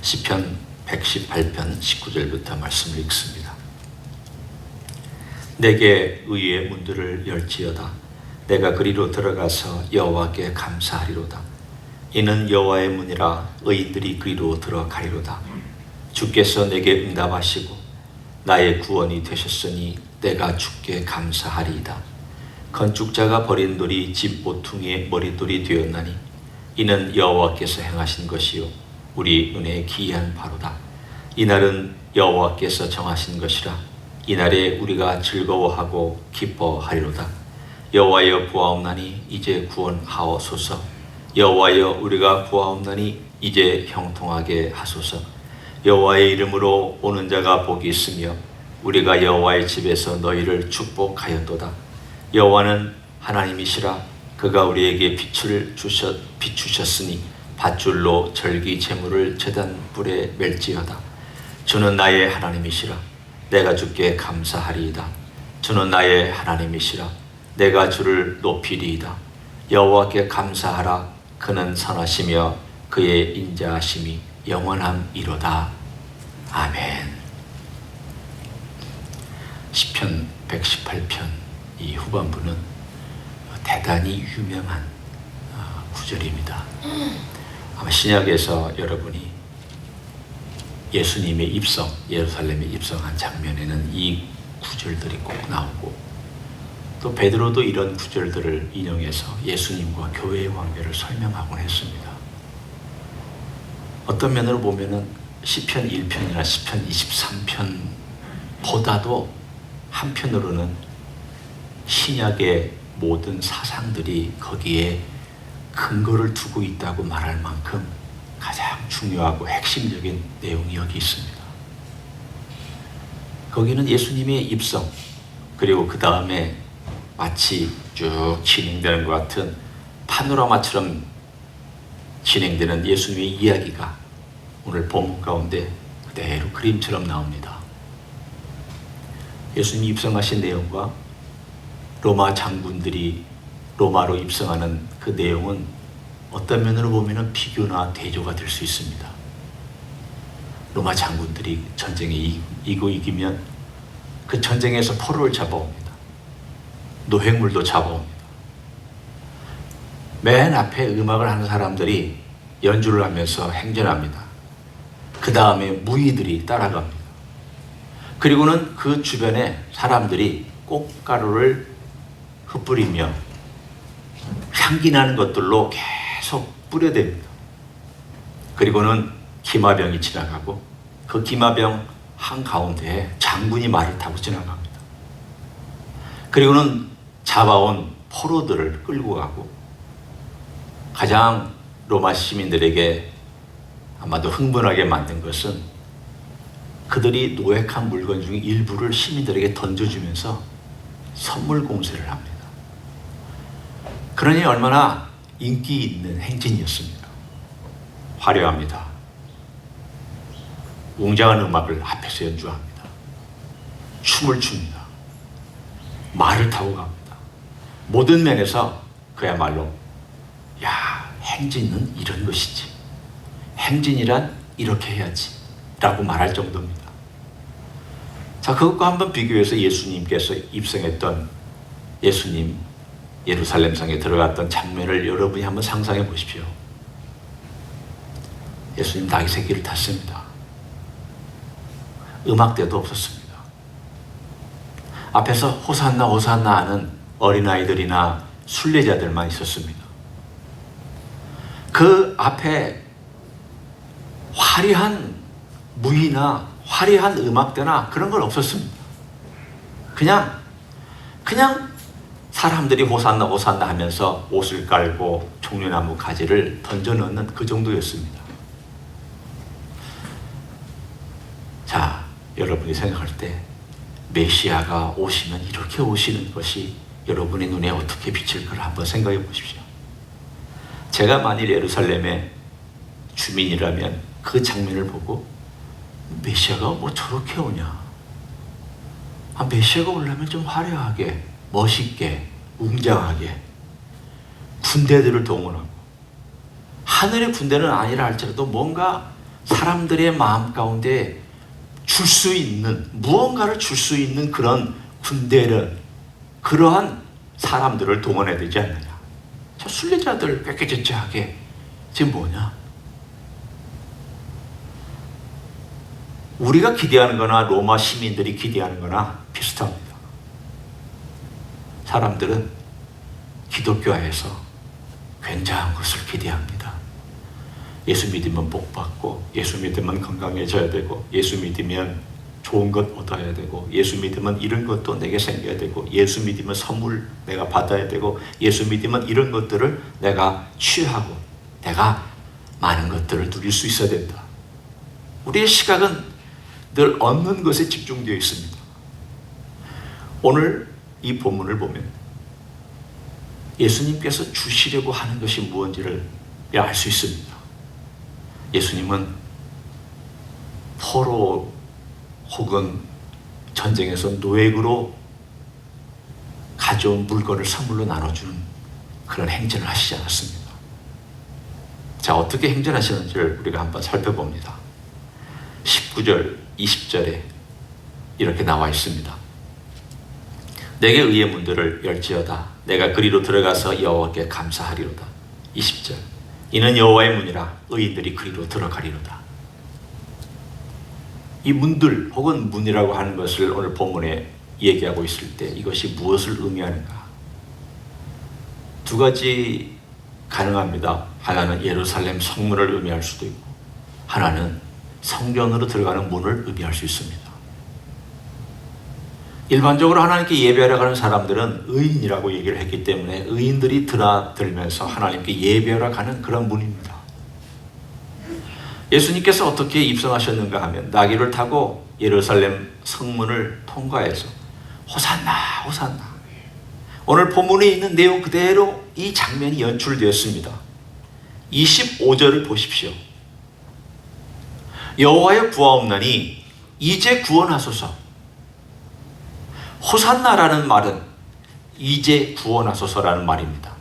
시편 118편 19절부터 말씀을 읽습니다. 내게 의의 문들을 열지어다. 내가 그리로 들어가서 여호와께 감사하리로다. 이는 여호와의 문이라 의인들이 그리로 들어가리로다. 주께서 내게 응답하시고 나의 구원이 되셨으니 내가 주께 감사하리이다. 건축자가 버린 돌이 집 모퉁이의 머릿돌이 되었나니 이는 여호와께서 행하신 것이요 우리 눈에 기이한 바로다. 이날은 여호와께서 정하신 것이라. 이날에 우리가 즐거워하고 기뻐하리로다. 여호와여 구하옵나니 이제 구원하옵소서. 여호와여 우리가 구하옵나니 이제 형통하게 하소서. 여호와의 이름으로 오는 자가 복이 있으며 우리가 여호와의 집에서 너희를 축복하였도다. 여호와는 하나님이시라. 그가 우리에게 빛을 비추셨으니 밧줄로 절기 제물을 제단 뿔에 멜지어다. 주는 나의 하나님이시라. 내가 주께 감사하리이다. 주는 나의 하나님이시라. 내가 주를 높이리이다. 여호와께 감사하라. 그는 선하시며 그의 인자하심이 영원함이로다. 아멘. 시편 118편 이 후반부는 대단히 유명한 구절입니다. 아마 신약에서 여러분이 예수님의 입성, 예루살렘에 입성한 장면에는 이 구절들이 꼭 나오고, 또 베드로도 이런 구절들을 인용해서 예수님과 교회의 관계를 설명하곤 했습니다. 어떤 면으로 보면은 시편 1편이나 시편 23편보다도 한편으로는 신약의 모든 사상들이 거기에 근거를 두고 있다고 말할 만큼 가장 중요하고 핵심적인 내용이 여기 있습니다. 거기는 예수님의 입성, 그리고 그 다음에 마치 쭉 진행되는 것 같은 파노라마처럼 진행되는 예수님의 이야기가 오늘 본문 가운데 그대로 그림처럼 나옵니다. 예수님이 입성하신 내용과 로마 장군들이 로마로 입성하는 그 내용은 어떤 면으로 보면 비교나 대조가 될 수 있습니다. 로마 장군들이 전쟁에 이기면 그 전쟁에서 포로를 잡아옵니다. 노획물도 잡아옵니다. 맨 앞에 음악을 하는 사람들이 연주를 하면서 행진합니다. 그 다음에 무의들이 따라갑니다. 그리고는 그 주변에 사람들이 꽃가루를 흩뿌리며 향기 나는 것들로 계속 뿌려댑니다. 그리고는 기마병이 지나가고 그 기마병 한가운데에 장군이 말을 타고 지나갑니다. 그리고는 잡아온 포로들을 끌고 가고, 가장 로마 시민들에게 아마도 흥분하게 만든 것은 그들이 노획한 물건 중 일부를 시민들에게 던져주면서 선물 공세를 합니다. 그러니 얼마나 인기 있는 행진이었습니다. 화려합니다. 웅장한 음악을 앞에서 연주합니다. 춤을 춥니다. 말을 타고 갑니다. 모든 면에서 그야말로 행진은 이런 것이지, 행진이란 이렇게 해야지 라고 말할 정도입니다. 자, 그것과 한번 비교해서 예수님께서 입성했던, 예수님 예루살렘 성에 들어갔던 장면을 여러분이 한번 상상해 보십시오. 예수님 나귀 새끼를 탔습니다. 음악대도 없었습니다. 앞에서 호산나 호산나 하는 어린아이들이나 순례자들만 있었습니다. 그 앞에 화려한 무희나 화려한 음악대나 그런 건 없었습니다. 그냥 사람들이 호산나 호산나 하면서 옷을 깔고 종려나무 가지를 던져넣는 그 정도였습니다. 자, 여러분이 생각할 때 메시아가 오시면 이렇게 오시는 것이 여러분의 눈에 어떻게 비칠까를 한번 생각해 보십시오. 제가 만일 예루살렘의 주민이라면 그 장면을 보고 메시아가 뭐 저렇게 오냐, 메시아가 오려면 좀 화려하게, 멋있게, 웅장하게 군대들을 동원하고, 하늘의 군대는 아니라 할지라도 뭔가 사람들의 마음 가운데 줄 수 있는, 무언가를 줄 수 있는 그런 군대를, 그러한 사람들을 동원해야 되지 않느냐. 저 순례자들 꾀꾀죄죄하게 지금 뭐냐? 우리가 기대하는 거나 로마 시민들이 기대하는 거나 비슷합니다. 사람들은 기독교화에서 굉장한 것을 기대합니다. 예수 믿으면 복 받고, 예수 믿으면 건강해져야 되고, 예수 믿으면 좋은 것 얻어야 되고, 예수 믿으면 이런 것도 내게 생겨야 되고, 예수 믿으면 선물 내가 받아야 되고, 예수 믿으면 이런 것들을 내가 취하고 내가 많은 것들을 누릴 수 있어야 된다. 우리의 시각은 늘 얻는 것에 집중되어 있습니다. 오늘 이 본문을 보면 예수님께서 주시려고 하는 것이 무엇인지를 알 수 있습니다. 예수님은 포로 혹은 전쟁에서 노획으로 가져온 물건을 선물로 나눠주는 그런 행전을 하시지 않았습니다. 자, 어떻게 행전하시는지를 우리가 한번 살펴봅니다. 19절, 20절에 이렇게 나와 있습니다. 내게 의의 문들을 열지어다. 내가 그리로 들어가서 여호와께 감사하리로다. 20절, 이는 여호와의 문이라 의인들이 그리로 들어가리로다. 이 문들 혹은 문이라고 하는 것을 오늘 본문에 얘기하고 있을 때 이것이 무엇을 의미하는가? 두 가지 가능합니다. 하나는 예루살렘 성문을 의미할 수도 있고, 하나는 성전으로 들어가는 문을 의미할 수 있습니다. 일반적으로 하나님께 예배하러 가는 사람들은 의인이라고 얘기를 했기 때문에 의인들이 드나들면서 하나님께 예배하러 가는 그런 문입니다. 예수님께서 어떻게 입성하셨는가 하면 나귀를 타고 예루살렘 성문을 통과해서 호산나 호산나, 오늘 본문에 있는 내용 그대로 이 장면이 연출되었습니다. 25절을 보십시오. 여호와의 구하옵나니 이제 구원하소서. 호산나라는 말은 이제 구원하소서라는 말입니다.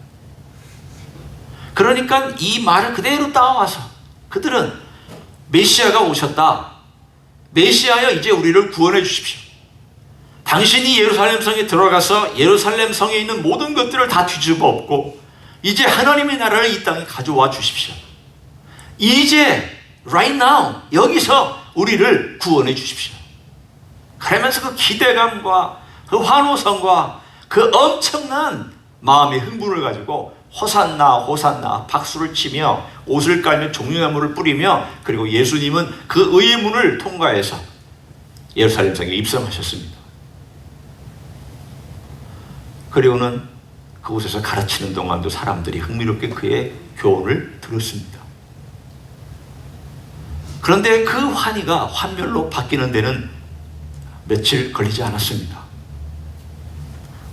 그러니까 이 말을 그대로 따와서 그들은 메시아가 오셨다. 메시아여 이제 우리를 구원해 주십시오. 당신이 예루살렘 성에 들어가서 예루살렘 성에 있는 모든 것들을 다 뒤집어 엎고 이제 하나님의 나라를 이 땅에 가져와 주십시오. 이제 right now 여기서 우리를 구원해 주십시오. 그러면서 그 기대감과 그 환호성과 그 엄청난 마음의 흥분을 가지고 호산나 호산나 박수를 치며 옷을 깔며 종려나무를 뿌리며, 그리고 예수님은 그 의의 문을 통과해서 예루살렘 성에 입성하셨습니다. 그리고는 그곳에서 가르치는 동안도 사람들이 흥미롭게 그의 교훈을 들었습니다. 그런데 그 환희가 환멸로 바뀌는 데는 며칠 걸리지 않았습니다.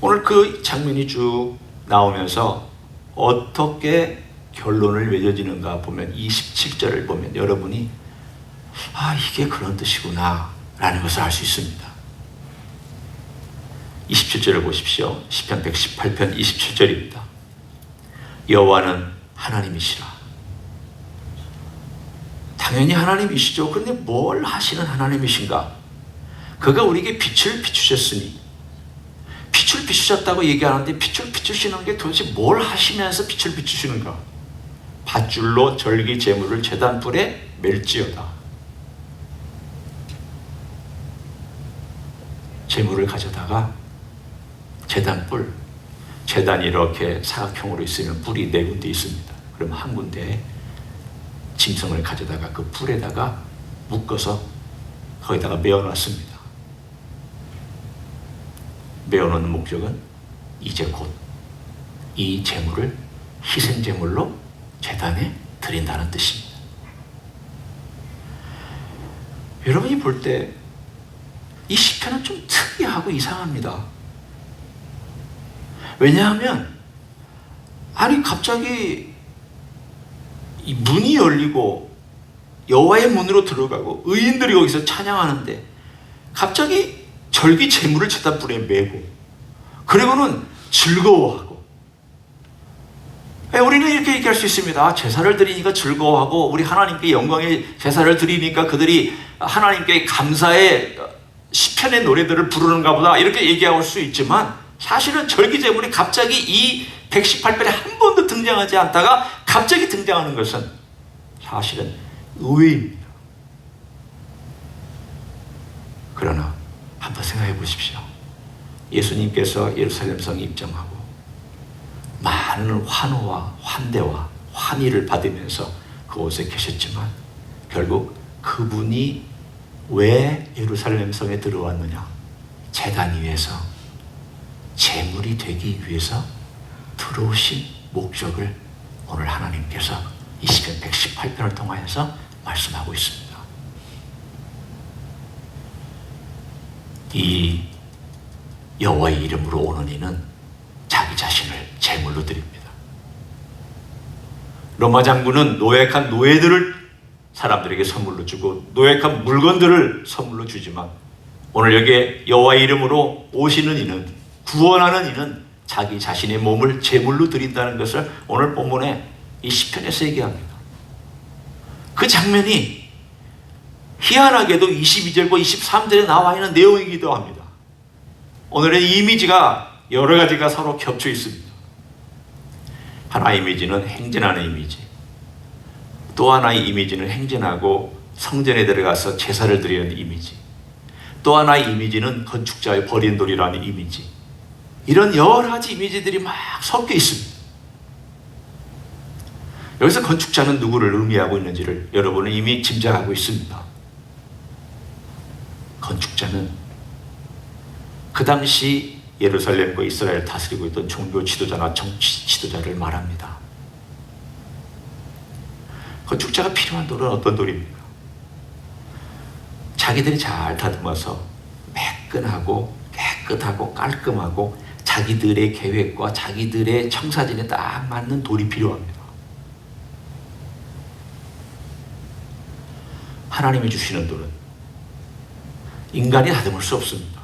오늘 그 장면이 쭉 나오면서 어떻게 결론을 맺어지는가 보면 27절을 보면 여러분이 이게 그런 뜻이구나 라는 것을 알 수 있습니다. 27절을 보십시오. 시편 118편 27절입니다. 여호와는 하나님이시라. 당연히 하나님이시죠. 그런데 뭘 하시는 하나님이신가? 그가 우리에게 빛을 비추셨으니, 빛을 비추셨다고 얘기하는데 빛을 비추시는 게 도대체 뭘 하시면서 빛을 비추시는가? 밧줄로 절기 제물을 제단불에 멜지어다. 제물을 가져다가 제단불, 제단이 이렇게 사각형으로 있으면 불이 네 군데 있습니다. 그럼 한 군데에 짐승을 가져다가 그 불에다가 묶어서 거기다가 메어놨습니다. 메어놓는 목적은 이제 곧 이 제물을 희생제물로 제단에 드린다는 뜻입니다. 여러분이 볼 때 이 시편은 좀 특이하고 이상합니다. 왜냐하면 갑자기 이 문이 열리고 여호와의 문으로 들어가고 의인들이 거기서 찬양하는데 갑자기 절기 제물을 제단불에 메고 그리고는 즐거워하고, 우리는 이렇게 얘기할 수 있습니다. 제사를 드리니까 즐거워하고 우리 하나님께 영광의 제사를 드리니까 그들이 하나님께 감사의 시편의 노래들을 부르는가 보다 이렇게 얘기할 수 있지만 사실은 절기제물이 갑자기 이 118편에 한 번도 등장하지 않다가 갑자기 등장하는 것은 사실은 의외입니다. 그러나 한번 생각해 보십시오. 예수님께서 예루살렘 성에 입성하고 많은 환호와 환대와 환희를 받으면서 그곳에 계셨지만 결국 그분이 왜 예루살렘 성에 들어왔느냐? 제단 위에서 제물이 되기 위해서 들어오신 목적을 오늘 하나님께서 이 시편 118편을 통하여서 말씀하고 있습니다. 이 여호와의 이름으로 오는 이는 자기 자신을 제물로 드립니다. 로마 장군은 노획한 노예들을 사람들에게 선물로 주고 노획한 물건들을 선물로 주지만 오늘 여기에 여호와의 이름으로 오시는 이는, 구원하는 이는 자기 자신의 몸을 제물로 드린다는 것을 오늘 본문에 이 시편에서 얘기합니다. 그 장면이 희한하게도 22절과 23절에 나와 있는 내용이기도 합니다. 오늘의 이미지가 여러 가지가 서로 겹쳐 있습니다. 하나의 이미지는 행진하는 이미지, 또 하나의 이미지는 행진하고 성전에 들어가서 제사를 드리는 이미지, 또 하나의 이미지는 건축자의 버린 돌이라는 이미지, 이런 여러 가지 이미지들이 막 섞여 있습니다. 여기서 건축자는 누구를 의미하고 있는지를 여러분은 이미 짐작하고 있습니다. 건축자는 그 당시 예루살렘과 이스라엘을 다스리고 있던 종교 지도자나 정치 지도자를 말합니다. 건축자가 필요한 돌은 어떤 돌입니까? 자기들이 잘 다듬어서 매끈하고 깨끗하고 깔끔하고 자기들의 계획과 자기들의 청사진에 딱 맞는 돌이 필요합니다. 하나님이 주시는 돌은 인간이 다듬을 수 없습니다.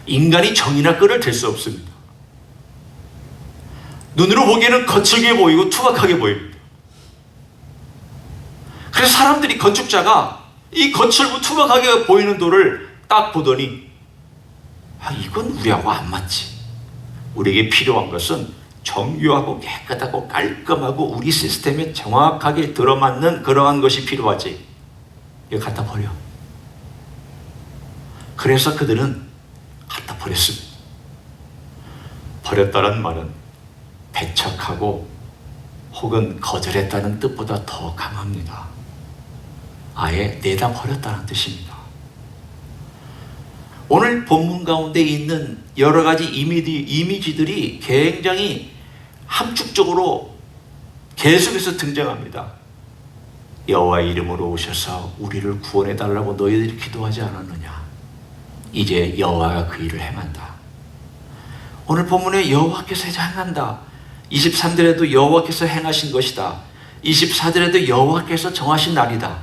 인간이 정이나 끈을 댈 수 없습니다. 눈으로 보기에는 거칠게 보이고 투박하게 보입니다. 그래서 사람들이 건축자가 이 거칠고 투박하게 보이는 돌을 딱 보더니 이건 우리하고 안 맞지. 우리에게 필요한 것은 정교하고 깨끗하고 깔끔하고 우리 시스템에 정확하게 들어맞는 그러한 것이 필요하지. 이거 갖다 버려. 그래서 그들은 갖다 버렸습니다. 버렸다는 말은 배척하고 혹은 거절했다는 뜻보다 더 강합니다. 아예 내다 버렸다는 뜻입니다. 오늘 본문 가운데 있는 여러 가지 이미지들이 굉장히 함축적으로 계속해서 등장합니다. 여호와의 이름으로 오셔서 우리를 구원해 달라고 너희들이 기도하지 않았느냐? 이제 여호와가 그 일을 행한다. 오늘 본문에 여호와께서 행한다. 23절에도 여호와께서 행하신 것이다. 24절에도 여호와께서 정하신 날이다.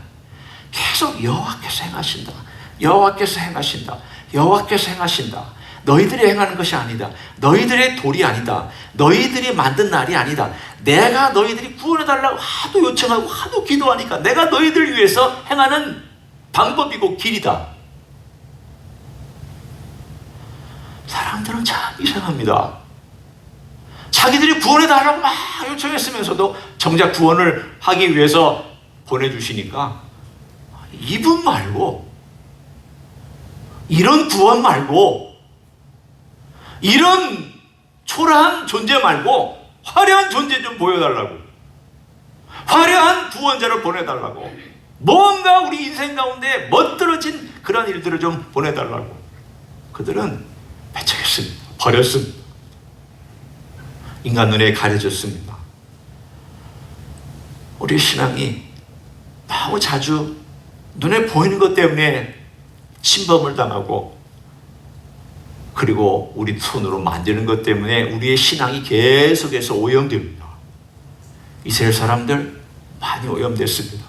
계속 여호와께서 행하신다. 여호와께서 행하신다. 여호와께서 행하신다. 너희들이 행하는 것이 아니다. 너희들의 돌이 아니다. 너희들이 만든 날이 아니다. 내가 너희들이 구원해달라고 하도 요청하고 하도 기도하니까 내가 너희들 위해서 행하는 방법이고 길이다. 사람들은 참 이상합니다. 자기들이 구원해달라고 막 요청했으면서도 정작 구원을 하기 위해서 보내주시니까 이분 말고 이런 구원 말고 이런 초라한 존재 말고 화려한 존재 좀 보여달라고, 화려한 구원자를 보내달라고, 뭔가 우리 인생 가운데 멋들어진 그런 일들을 좀 보내달라고 그들은 배척했습니다. 버렸습니다. 인간 눈에 가려졌습니다. 우리 신앙이 너무 자주 눈에 보이는 것 때문에 침범을 당하고 그리고 우리 손으로 만드는 것 때문에 우리의 신앙이 계속해서 오염됩니다. 이스라엘 사람들 많이 오염됐습니다.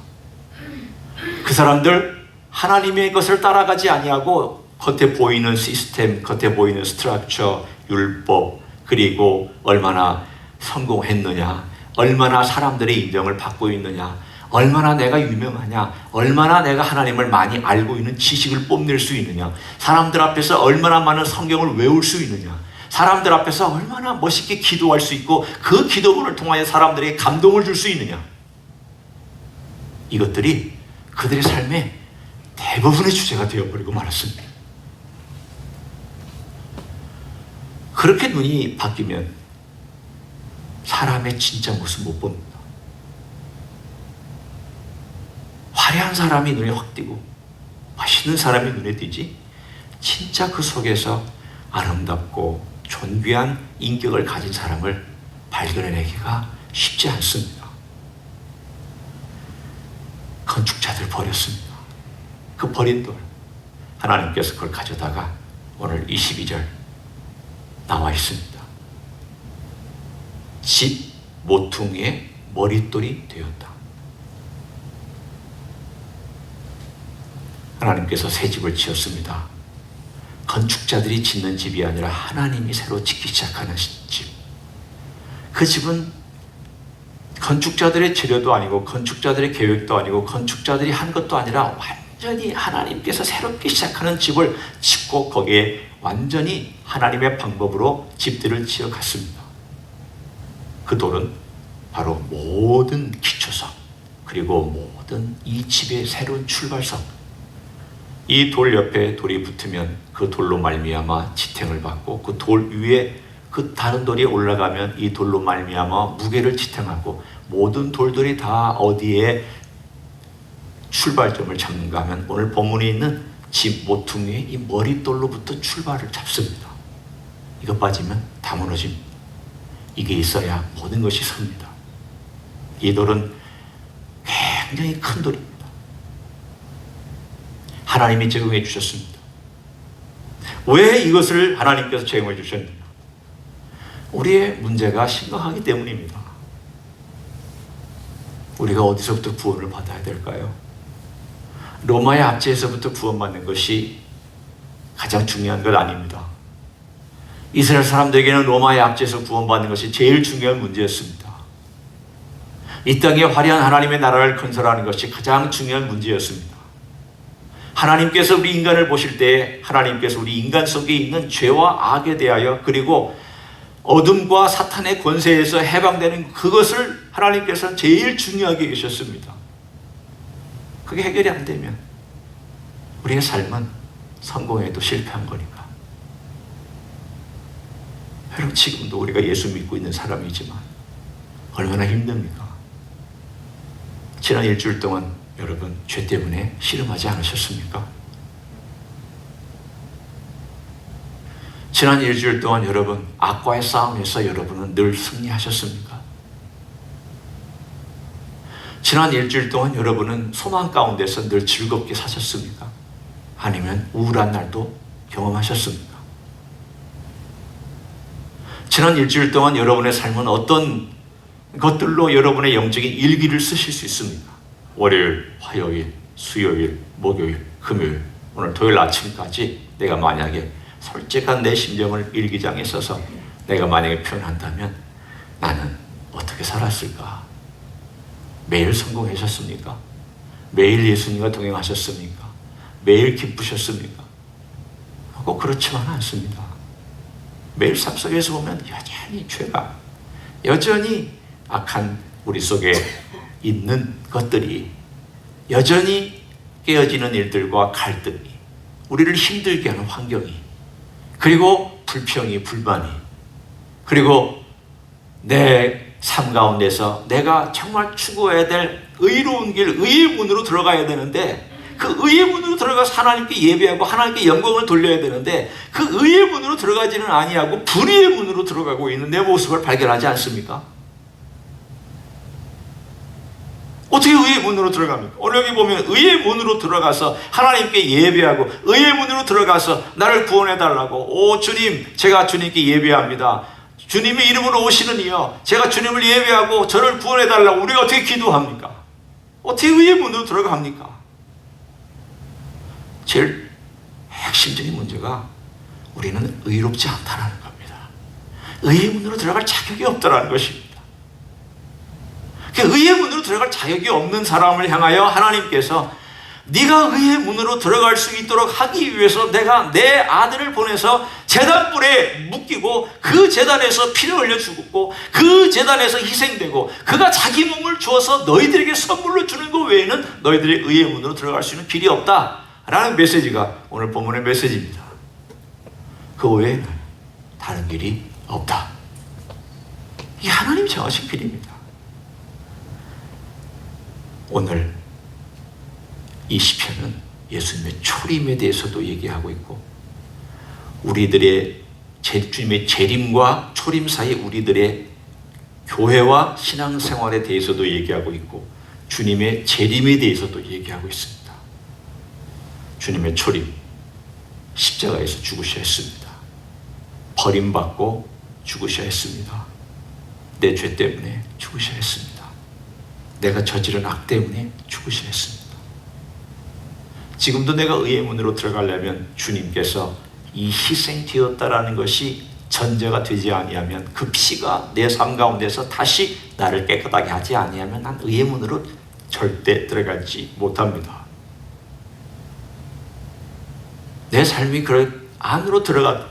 그 사람들 하나님의 것을 따라가지 아니하고 겉에 보이는 시스템, 겉에 보이는 스트럭처, 율법, 그리고 얼마나 성공했느냐, 얼마나 사람들의 인정을 받고 있느냐, 얼마나 내가 유명하냐, 얼마나 내가 하나님을 많이 알고 있는 지식을 뽐낼 수 있느냐, 사람들 앞에서 얼마나 많은 성경을 외울 수 있느냐, 사람들 앞에서 얼마나 멋있게 기도할 수 있고 그 기도문을 통하여 사람들에게 감동을 줄 수 있느냐, 이것들이 그들의 삶의 대부분의 주제가 되어버리고 말았습니다. 그렇게 눈이 바뀌면 사람의 진짜 모습 못 봅니다. 화려한 사람이 눈에 확 띄고 맛있는 사람이 눈에 띄지, 진짜 그 속에서 아름답고 존귀한 인격을 가진 사람을 발견해내기가 쉽지 않습니다. 건축자들 버렸습니다. 그 버린 돌, 하나님께서 그걸 가져다가 오늘 22절 나와 있습니다. 집 모퉁이의 머릿돌이 되었다. 하나님께서 새 집을 지었습니다. 건축자들이 짓는 집이 아니라 하나님이 새로 짓기 시작하는 집. 그 집은 건축자들의 재료도 아니고 건축자들의 계획도 아니고 건축자들이 한 것도 아니라 완전히 하나님께서 새롭게 시작하는 집을 짓고 거기에 완전히 하나님의 방법으로 집들을 지어갔습니다. 그 돌은 바로 모든 기초석, 그리고 모든 이 집의 새로운 출발석. 이 돌 옆에 돌이 붙으면 그 돌로 말미암아 지탱을 받고, 그 돌 위에 그 다른 돌이 올라가면 이 돌로 말미암아 무게를 지탱하고, 모든 돌들이 다 어디에 출발점을 잡는가 하면 오늘 본문에 있는 집 모퉁이의 이 머릿돌로부터 출발을 잡습니다. 이거 빠지면 다 무너집니다. 이게 있어야 모든 것이 섭니다. 이 돌은 굉장히 큰 돌입니다. 하나님이 제공해 주셨습니다. 왜 이것을 하나님께서 제공해 주셨느냐? 우리의 문제가 심각하기 때문입니다. 우리가 어디서부터 구원을 받아야 될까요? 로마의 압제에서부터 구원받는 것이 가장 중요한 것 아닙니다. 이스라엘 사람들에게는 로마의 압제에서 구원받는 것이 제일 중요한 문제였습니다. 이 땅에 화려한 하나님의 나라를 건설하는 것이 가장 중요한 문제였습니다. 하나님께서 우리 인간을 보실 때 하나님께서 우리 인간 속에 있는 죄와 악에 대하여, 그리고 어둠과 사탄의 권세에서 해방되는 그것을 하나님께서 제일 중요하게 계셨습니다. 그게 해결이 안 되면 우리의 삶은 성공해도 실패한 거니까. 여러분, 지금도 우리가 예수 믿고 있는 사람이지만 얼마나 힘듭니까? 지난 일주일 동안 여러분 죄 때문에 씨름하지 않으셨습니까? 지난 일주일 동안 여러분 악과의 싸움에서 여러분은 늘 승리하셨습니까? 지난 일주일 동안 여러분은 소망 가운데서 늘 즐겁게 사셨습니까? 아니면 우울한 날도 경험하셨습니까? 지난 일주일 동안 여러분의 삶은 어떤 것들로 여러분의 영적인 일기를 쓰실 수 있습니까? 월요일, 화요일, 수요일, 목요일, 금요일, 오늘 토요일 아침까지 내가 만약에 솔직한 내 심정을 일기장에 써서 내가 만약에 표현한다면 나는 어떻게 살았을까? 매일 성공하셨습니까? 매일 예수님과 동행하셨습니까? 매일 기쁘셨습니까? 꼭 그렇지만은 않습니다. 매일 삶 속에서 보면 여전히 죄가, 여전히 악한 우리 속에 있는 것들이, 여전히 깨어지는 일들과 갈등이, 우리를 힘들게 하는 환경이, 그리고 불평이, 불만이, 그리고 내 삶 가운데서 내가 정말 추구해야 될 의로운 길, 의의 문으로 들어가야 되는데, 그 의의 문으로 들어가서 하나님께 예배하고 하나님께 영광을 돌려야 되는데 그 의의 문으로 들어가지는 아니하고 불의의 문으로 들어가고 있는 내 모습을 발견하지 않습니까? 어떻게 의의 문으로 들어갑니까? 오늘 여기 보면 의의 문으로 들어가서 하나님께 예배하고, 의의 문으로 들어가서 나를 구원해달라고, 오 주님, 제가 주님께 예배합니다. 주님의 이름으로 오시는 이여, 제가 주님을 예배하고 저를 구원해달라고 우리가 어떻게 기도합니까? 어떻게 의의 문으로 들어갑니까? 제일 핵심적인 문제가 우리는 의롭지 않다는 겁니다. 의의 문으로 들어갈 자격이 없다는 것입니다. 의의 문으로 들어갈 자격이 없는 사람을 향하여 하나님께서 네가 의의 문으로 들어갈 수 있도록 하기 위해서 내가 내 아들을 보내서 제단불에 묶이고 그 제단에서 피를 흘려 죽었고 그 제단에서 희생되고 그가 자기 몸을 주어서 너희들에게 선물로 주는 것 외에는 너희들의 의의 문으로 들어갈 수 있는 길이 없다라는 메시지가 오늘 본문의 메시지입니다. 그 외에는 다른 길이 없다. 이게 하나님이 정하신 길입니다. 오늘 이 시편은 예수님의 초림에 대해서도 얘기하고 있고 우리들의 주님의 재림과 초림 사이 우리들의 교회와 신앙생활에 대해서도 얘기하고 있고 주님의 재림에 대해서도 얘기하고 있습니다. 주님의 초림, 십자가에서 죽으셔야 했습니다. 버림받고 죽으셔야 했습니다. 내 죄 때문에 죽으셔야 했습니다. 내가 저지른 악 때문에 죽으셔야 했습니다. 지금도 내가 의의 문으로 들어가려면 주님께서 이 희생되었다라는 것이 전제가 되지 아니하면 그 피가 내 삶 가운데서 다시 나를 깨끗하게 하지 아니하면 난 의의 문으로 절대 들어가지 못합니다. 내 삶이 그 안으로 들어가도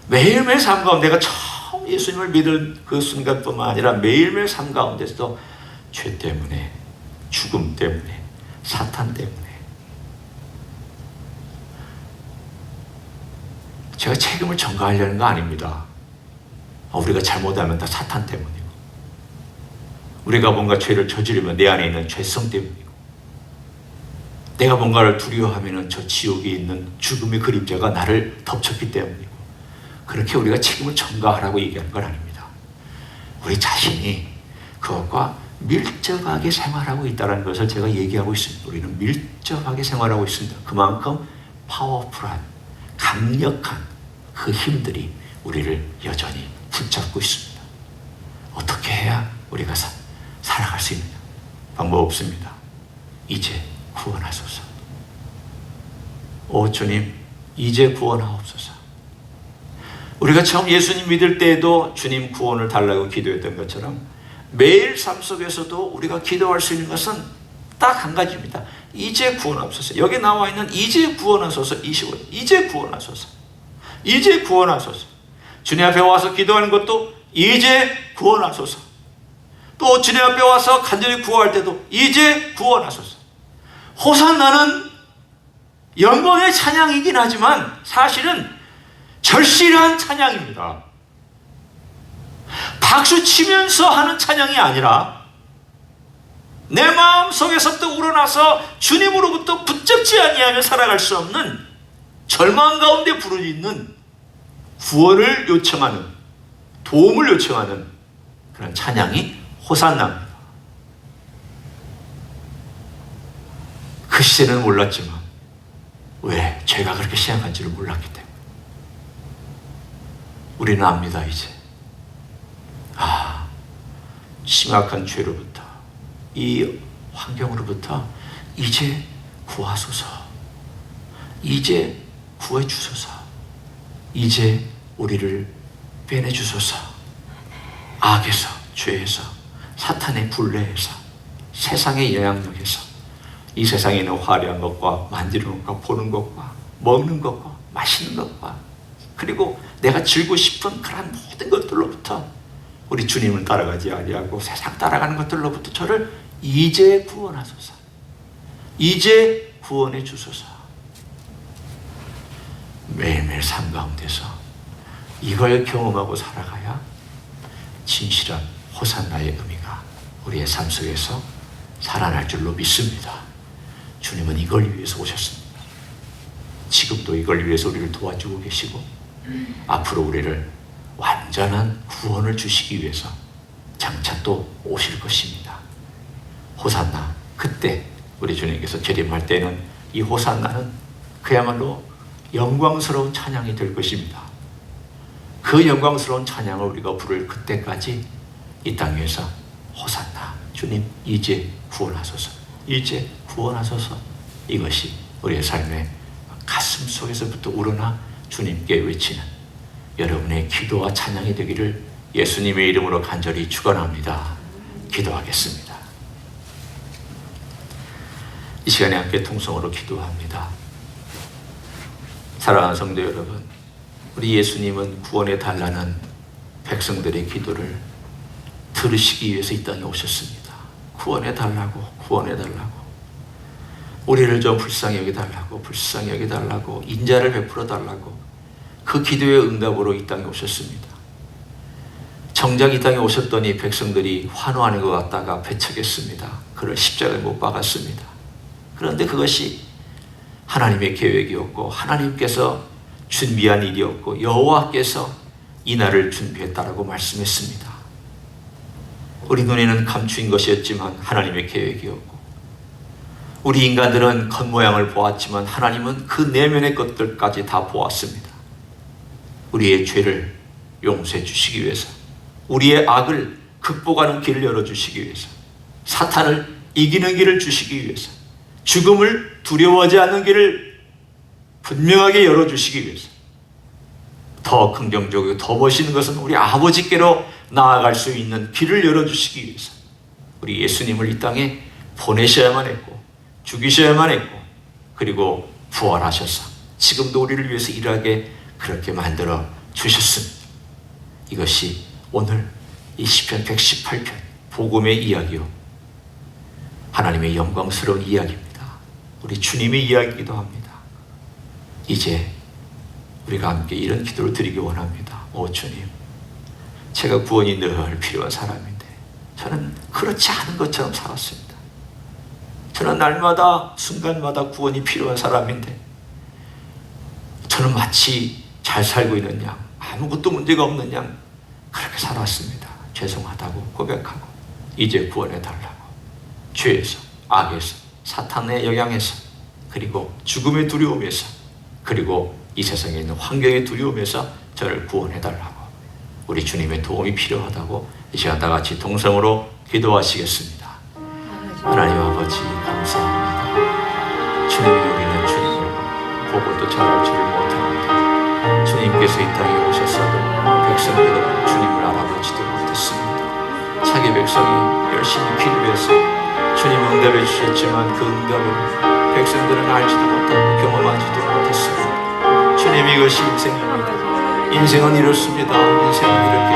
매일매일 삶 가운데 내가 처음 예수님을 믿을 그 순간뿐만 아니라 매일매일 삶 가운데서도 죄 때문에, 죽음 때문에, 사탄 때문에 제가 책임을 전가하려는 거 아닙니다. 우리가 잘못하면 다 사탄 때문이고 우리가 뭔가 죄를 저지르면 내 안에 있는 죄성 때문이고 내가 뭔가를 두려워하면 저 지옥에 있는 죽음의 그림자가 나를 덮쳤기 때문이고 그렇게 우리가 책임을 전가하라고 얘기하는 건 아닙니다. 우리 자신이 그것과 밀접하게 생활하고 있다는 것을 제가 얘기하고 있습니다. 우리는 밀접하게 생활하고 있습니다. 그만큼 파워풀한, 강력한 그 힘들이 우리를 여전히 붙잡고 있습니다. 어떻게 해야 우리가 살아갈 수 있느냐? 방법 없습니다. 이제 구원하소서. 오 주님, 이제 구원하옵소서. 우리가 처음 예수님 믿을 때에도 주님 구원을 달라고 기도했던 것처럼 매일 삶 속에서도 우리가 기도할 수 있는 것은 딱 한 가지입니다. 이제 구원하소서. 여기 나와 있는 이제 구원하소서 25절. 이제 구원하소서. 이제 구원하소서. 주님 앞에 와서 기도하는 것도 이제 구원하소서. 또 주님 앞에 와서 간절히 구할 때도 이제 구원하소서. 호산나는 영광의 찬양이긴 하지만 사실은 절실한 찬양입니다. 박수 치면서 하는 찬양이 아니라 내 마음 속에서부터 우러나서 주님으로부터 붙잡지 아니하며 살아갈 수 없는 절망 가운데 부르짖는 구원을 요청하는, 도움을 요청하는 그런 찬양이 호산나입니다. 그 시대는 몰랐지만 왜? 죄가 그렇게 심한지를 몰랐기 때문에. 우리는 압니다. 이제 심각한 죄로부터, 이 환경으로부터 이제 구하소서. 이제 구해 주소서. 이제 우리를 빼내 주소서. 악에서, 죄에서, 사탄의 불레에서, 세상의 영향력에서, 이 세상에 있는 화려한 것과 만지는 것과 보는 것과 먹는 것과 마시는 것과 그리고 내가 즐기고 싶은 그런 모든 것들로부터 우리 주님을 따라가지 아니하고 세상 따라가는 것들로부터 저를 이제 구원하소서. 이제 구원해 주소서. 매일매일 삶 가운데서 이걸 경험하고 살아가야 진실한 호산나의 의미가 우리의 삶 속에서 살아날 줄로 믿습니다. 주님은 이걸 위해서 오셨습니다. 지금도 이걸 위해서 우리를 도와주고 계시고 앞으로 우리를 완전한 구원을 주시기 위해서 장차 또 오실 것입니다. 호산나, 그때 우리 주님께서 재림할 때는 이 호산나는 그야말로 영광스러운 찬양이 될 것입니다. 그 영광스러운 찬양을 우리가 부를 그때까지 이 땅 위에서 호산나, 주님 이제 구원하소서, 이제 구원하소서, 이것이 우리의 삶의 가슴 속에서부터 우러나 주님께 외치는 여러분의 기도와 찬양이 되기를 예수님의 이름으로 간절히 축원합니다. 기도하겠습니다. 이 시간에 함께 통성으로 기도합니다. 사랑하는 성도 여러분, 우리 예수님은 구원해 달라는 백성들의 기도를 들으시기 위해서 이 땅에 오셨습니다. 구원해 달라고, 구원해 달라고, 우리를 좀 불쌍히 여기달라고, 불쌍히 여기달라고, 인자를 베풀어 달라고, 그 기도의 응답으로 이 땅에 오셨습니다. 정작 이 땅에 오셨더니 백성들이 환호하는 것 같다가 배척했습니다. 그를 십자가에 못 박았습니다. 그런데 그것이 하나님의 계획이었고 하나님께서 준비한 일이었고 여호와께서 이 날을 준비했다라고 말씀했습니다. 우리 눈에는 감추인 것이었지만 하나님의 계획이었고, 우리 인간들은 겉모양을 보았지만 하나님은 그 내면의 것들까지 다 보았습니다. 우리의 죄를 용서해 주시기 위해서, 우리의 악을 극복하는 길을 열어주시기 위해서, 사탄을 이기는 길을 주시기 위해서, 죽음을 두려워하지 않는 길을 분명하게 열어주시기 위해서, 더 긍정적이고 더 멋있는 것은 우리 아버지께로 나아갈 수 있는 길을 열어주시기 위해서 우리 예수님을 이 땅에 보내셔야만 했고, 죽이셔야만 했고, 그리고 부활하셔서 지금도 우리를 위해서 일하게 그렇게 만들어 주셨습니다. 이것이 오늘 이 시편 118편 복음의 이야기요, 하나님의 영광스러운 이야기입니다. 우리 주님의 이야기이기도 합니다. 이제 우리가 함께 이런 기도를 드리기 원합니다. 오 주님, 제가 구원이 늘 필요한 사람인데 저는 그렇지 않은 것처럼 살았습니다. 저는 날마다 순간마다 구원이 필요한 사람인데 저는 마치 잘 살고 있는 양, 아무것도 문제가 없는 양 그렇게 살았습니다. 죄송하다고 고백하고 이제 구원해달라고, 죄에서, 악에서, 사탄의 영향에서, 그리고 죽음의 두려움에서, 그리고 이 세상에 있는 환경의 두려움에서 저를 구원해달라고, 우리 주님의 도움이 필요하다고 이 시간 다 같이 동성으로 기도하시겠습니다. 하나님 아버지 감사합니다. 주님이 우리는 주님을 보고도 잘할 줄을 못합니다. 주님께서 이 땅에 오셨어도 백성들은 주님을 알아보지도 못했습니다. 자기 백성이 열심히 기도해서 주님 응답해 주셨지만 그 응답을 백성들은 알지도 못하고 경험하지도 못했습니다. 주님, 이것이 인생입니다. 인생은 이렇습니다. 인생은 이렇게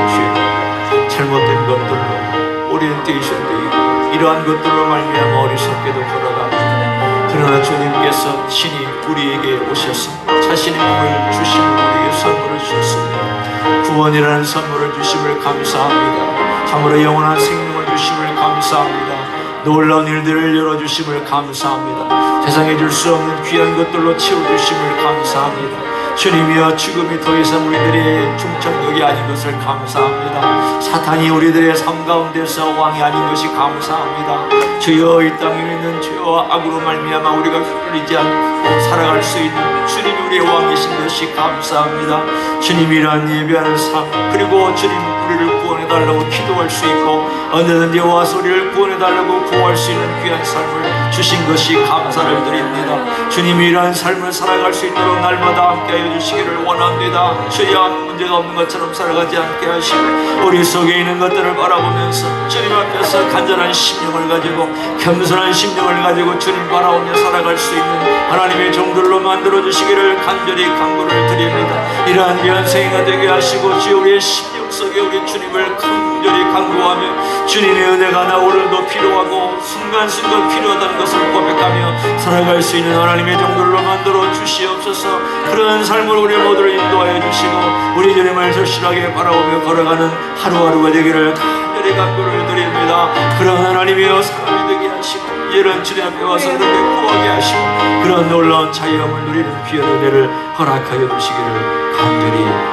죄로, 잘못된 것들로, 오리엔테이션도 있고 이러한 것들로 말미암아 어리석게도 걸어갑니다. 그러나 주님께서 친히 우리에게 오셔서 자신의 몸을 주심을 우리에게 선물을 주셨습니다. 구원이라는 선물을 주심을 감사합니다. 참으로 영원한 생명을 주심을 감사합니다. 놀라운 일들을 열어주심을 감사합니다. 세상에 줄 수 없는 귀한 것들로 채워주심을 감사합니다. 주님이여, 죽음이 더 이상 우리들의 중천력이 아닌 것을 감사합니다. 사탄이 우리들의 삶 가운데서 왕이 아닌 것이 감사합니다. 주여, 이 땅에 있는 죄와 악으로 말미암아 우리가 휘둘리지 않고 살아갈 수 있는 주님이 우리의 왕이신 것이 감사합니다. 주님이란 예배하는 삶, 그리고 주님 우리를 구원해달라고 기도할 수 있고 언제든지 와서 우리를 구원해달라고 구할 수 있는 귀한 삶을 주신 것이 감사를 드립니다. 주님이 이러한 삶을 살아갈 수 있도록 날마다 함께하여 주시기를 원합니다. 주여, 아무 문제가 없는 것처럼 살아가지 않게 하시고 우리 속에 있는 것들을 바라보면서 주님 앞에서 간절한 심령을 가지고 겸손한 심령을 가지고 주님 바라보며 살아갈 수 있는 하나님의 종들로 만들어 주시기를 간절히 간구를 드립니다. 이러한 귀한 생애가 되게 하시고 주여, 우리의 심령 속에 우리 주님을 간절히 간구하며 주님의 은혜가 나 오늘도 필요하고 순간순간 필요하다는 것을 고백하며 살아갈 수 있는 하나님의 종들로 만들어 주시옵소서. 그런 삶을 우리 모두를 인도하여 주시고 우리 주님을 절실하게 바라보며 걸어가는 하루하루가 되기를 간절히 간구를 드립니다. 그런 하나님이여, 사람이 되게 하시고 이런 주님 앞에 와서 그렇게 구하게 하시고 그런 놀라운 자유함을 누리는 귀한 은혜를 허락하여 주시기를 간절히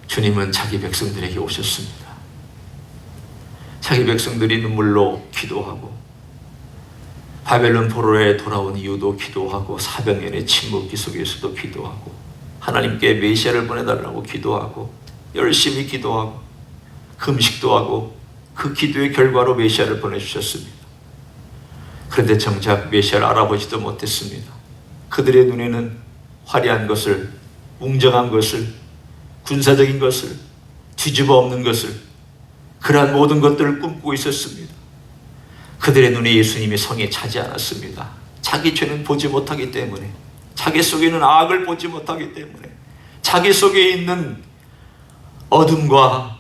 주님은 자기 백성들에게 오셨습니다. 자기 백성들이 눈물로 기도하고 바벨론 포로에 돌아온 이유도 기도하고 400년의 침묵기 속에서도 기도하고 하나님께 메시아를 보내달라고 기도하고 열심히 기도하고 금식도 하고 그 기도의 결과로 메시아를 보내주셨습니다. 그런데 정작 메시아를 알아보지도 못했습니다. 그들의 눈에는 화려한 것을, 웅장한 것을, 군사적인 것을, 뒤집어 엎는 것을, 그러한 모든 것들을 꿈꾸고 있었습니다. 그들의 눈에 예수님이 성에 차지 않았습니다. 자기 죄는 보지 못하기 때문에, 자기 속에 있는 악을 보지 못하기 때문에, 자기 속에 있는 어둠과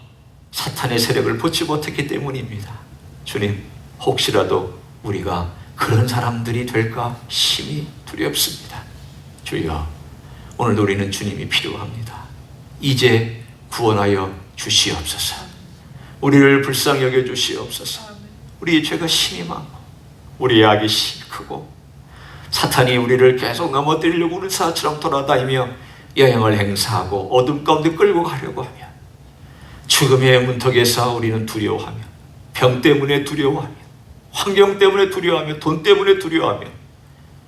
사탄의 세력을 보지 못했기 때문입니다. 주님, 혹시라도 우리가 그런 사람들이 될까 심히 두렵습니다. 주여, 오늘도 우리는 주님이 필요합니다. 이제 구원하여 주시옵소서. 우리를 불쌍히 여겨 주시옵소서. 우리의 죄가 심히 많고 우리의 악이 심히 크고 사탄이 우리를 계속 넘어뜨리려고 하는 사처럼 돌아다니며 영향을 행사하고 어둠 가운데 끌고 가려고 하며 죽음의 문턱에서 우리는 두려워하며 병 때문에 두려워하며 환경 때문에 두려워하며 돈 때문에 두려워하며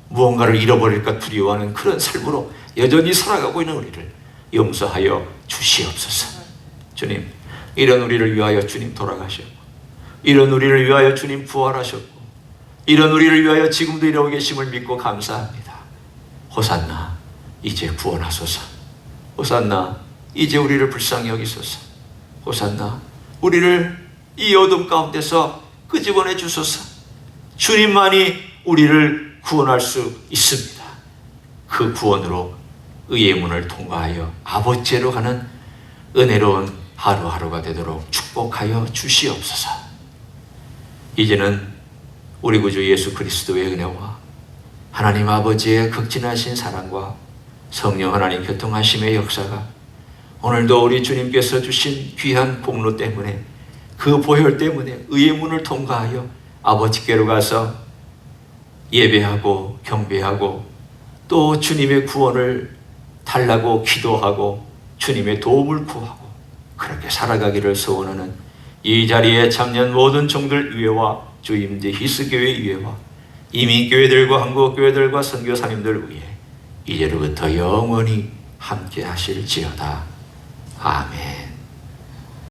무언가를 잃어버릴까 두려워하는 그런 삶으로 여전히 살아가고 있는 우리를 용서하여 주시옵소서. 주님, 이런 우리를 위하여 주님 돌아가셨고, 이런 우리를 위하여 주님 부활하셨고, 이런 우리를 위하여 지금도 이러고 계심을 믿고 감사합니다. 호산나, 이제 구원하소서. 호산나, 이제 우리를 불쌍히 여기소서. 호산나, 우리를 이 어둠 가운데서 끄집어내 주소서. 주님만이 우리를 구원할 수 있습니다. 그 구원으로 의의 문을 통과하여 아버지로 가는 은혜로운 하루하루가 되도록 축복하여 주시옵소서. 이제는 우리 구주 예수 그리스도의 은혜와 하나님 아버지의 극진하신 사랑과 성령 하나님 교통하심의 역사가 오늘도 우리 주님께서 주신 귀한 공로 때문에, 그 보혈 때문에 의의 문을 통과하여 아버지께로 가서 예배하고 경배하고 또 주님의 구원을 달라고 기도하고 주님의 도움을 구하고 그렇게 살아가기를 소원하는 이 자리에 참여한 모든 종들 위에와 주임제 히스교회 위에와 이민교회들과 한국교회들과 선교사님들 위에 이제로부터 영원히 함께 하실지어다. 아멘.